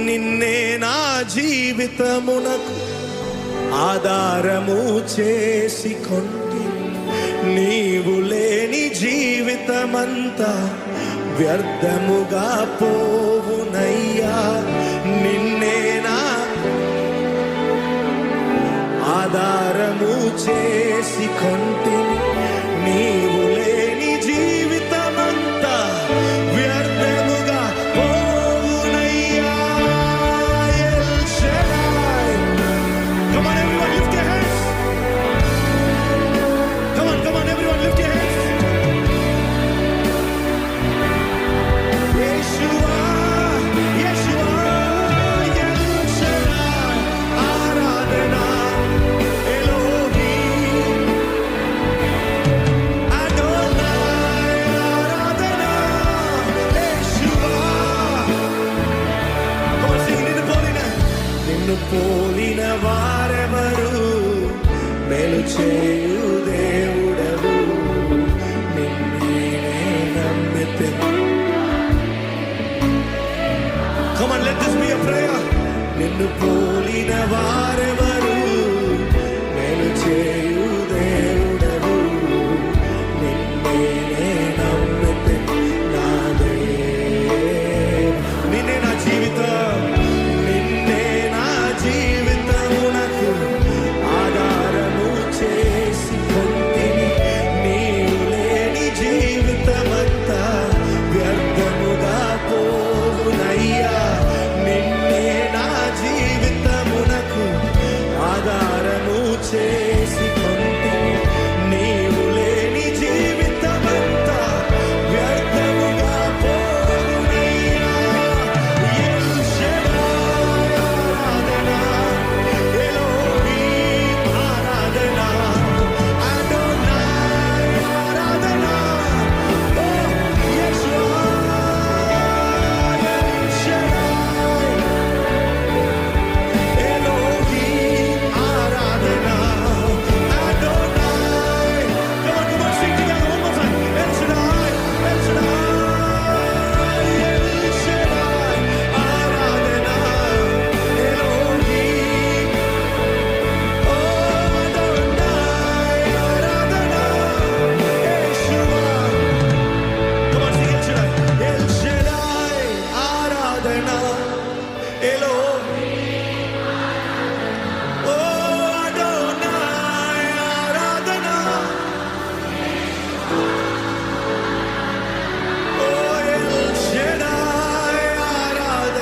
నిన్నే నా జీవితమునకు ఆధారము చేసి కొంటి, నీవు లేని జీవితమంతా వ్యర్థముగా పోవునయ్యా. నిన్నే నా ఆధారము చేసి కొంటి, నీవు లేని జీవితమంతా వ్యర్థముగా పోవునయ్యా. El Shaddai. Come on everyone, lift your hands. Come on everyone, lift your hands. Yeshua, Yeshua, El Shaddai, Aradhana, Elohim, Adonai, Aradhana, Yeshua. Come on, sing it in the Polina. నిన్ను పోలిన వారెవరు, మేలు చేయు దేవుడవు, నిన్నే నమ్మితిని. Come on, let this be a prayer. నిన్ను పోలిన వారెవరు, మేలు చేయు దేవుడవు, నిన్నే నమ్మితిని. నా దేవా, నిన్నే నా జీవితం, నిన్నే నా జీవితమునకు ఆధారము చేసి కొంటిని, నీవు లేని జీవితమంతా వ్యర్థముగా పోవునయ్యా. నిన్నే నా జీవితమునకు ఆధారము చేసి కొంటిని, నీవు లేని జీవితమంతా వ్యర్థముగా పోవునయ్యా. El Shaddai Aradhana, Elohim Aradhana, Adonai Aradhana. Oh Yeshua, L Shaddai, Elohim Aradhana, Adonai. Come on, sing together one more time. El Shaddai, El Shaddai, El Shaddai, Aradhana, Elohim, oh Adonai Aradhana, Yeshua. Come on, sing El Shaddai, El Shaddai, Aradhana, Elohim.